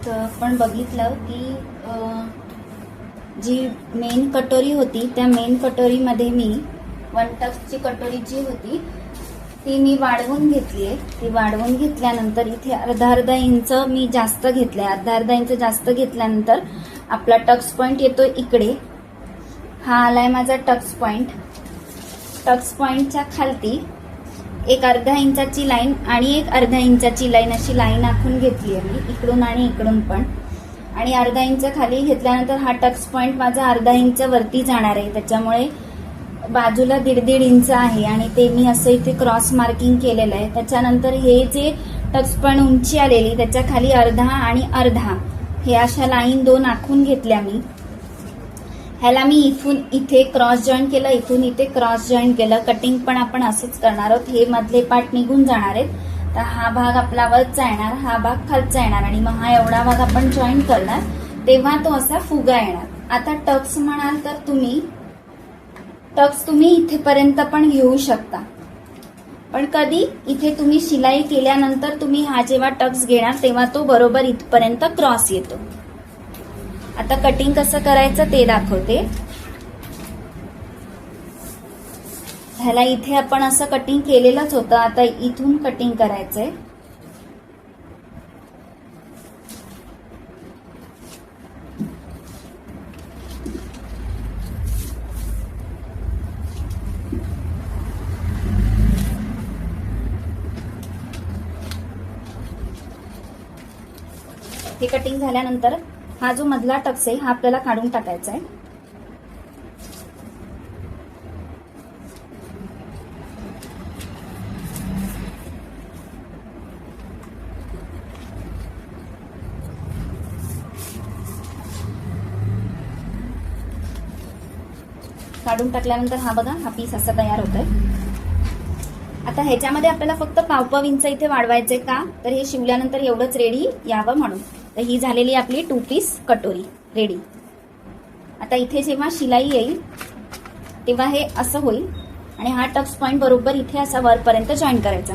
व्हिडिओत आपण बघितलं की जी मेन कटोरी होती त्या मेन कटोरीमध्ये मी 1 टक्सची कटोरी जी होती ती मी वाढवून घेतली आहे। ती वाढवून घेतल्यानंतर इथे अर्धा इंच मी जास्त घेतलंय। अर्धा इंच जास्त घेतल्यानंतर आपला टक्स पॉइंट येतो इकडे। हा आलाय माझा टक्स पॉइंट। टक्स पॉइंटच्या खालती एक अर्धा इंचाची लाईन आणि एक अर्धा इंचाची लाईन अशी लाईन आखून घेतली आहे मी इकडून आणि इकडून पण। आणि अर्धा इंच खाली घेतल्यानंतर हा टक्स पॉइंट माझा अर्धा इंच वरती जाणार आहे, त्याच्यामुळे बाजूला 1.5 इंच आहे आणि ते मी असं इथे क्रॉस मार्किंग केलेलं आहे। त्याच्यानंतर हे जे टक्स पॉइंट उंची आलेली त्याच्या खाली अर्धा आणि अर्धा हे अशा लाईन 2 आखून घेतल्या मी। ह्याला मी इथून इथे क्रॉस जॉईन केलं, इथून इथे क्रॉस जॉईन केलं। कटिंग पण आपण असंच करणार आहोत। हे मधले पार्ट निघून जाणार आहेत, तर हा भाग आपला वरचा येणार, हा भाग खालचा येणार आणि मग हा एवढा भाग आपण जॉईन करणार, तेव्हा तो असा फुगा येणार। आता टक्स म्हणाल तर टक्स तुम्ही इथेपर्यंत पण घेऊ शकता, पण कधी इथे तुम्ही शिलाई केल्यानंतर तुम्ही हा जेव्हा टक्स घेणार तेव्हा तो बरोबर इथपर्यंत क्रॉस येतो। आता कटिंग कसं करायचं ते दाखवते। ह्याला इथे आपण असं कटिंग केलेलंच होतं, आता इथून कटिंग करायचंय। हे कटिंग झाल्यानंतर हा जो मधला टक्स आहे हा आपल्याला काढून टाकायचा आहे। काढून टाकल्यानंतर हा बघा हा पीस असा तयार होतोय। आता ह्याच्यामध्ये आपल्याला फक्त पाव इंच इथे वाढवायचे का, तर हे शिवल्यानंतर एवढंच रेडी यावं म्हणून। तर ही झालेली आपली 2 पीस कटोरी रेडी। आता इथे जेव्हा शिलाई येईल तेव्हा हे असं होईल आणि हा टक्स पॉइंट बरोबर इथे असा वरपर्यंत जॉईन करायचा।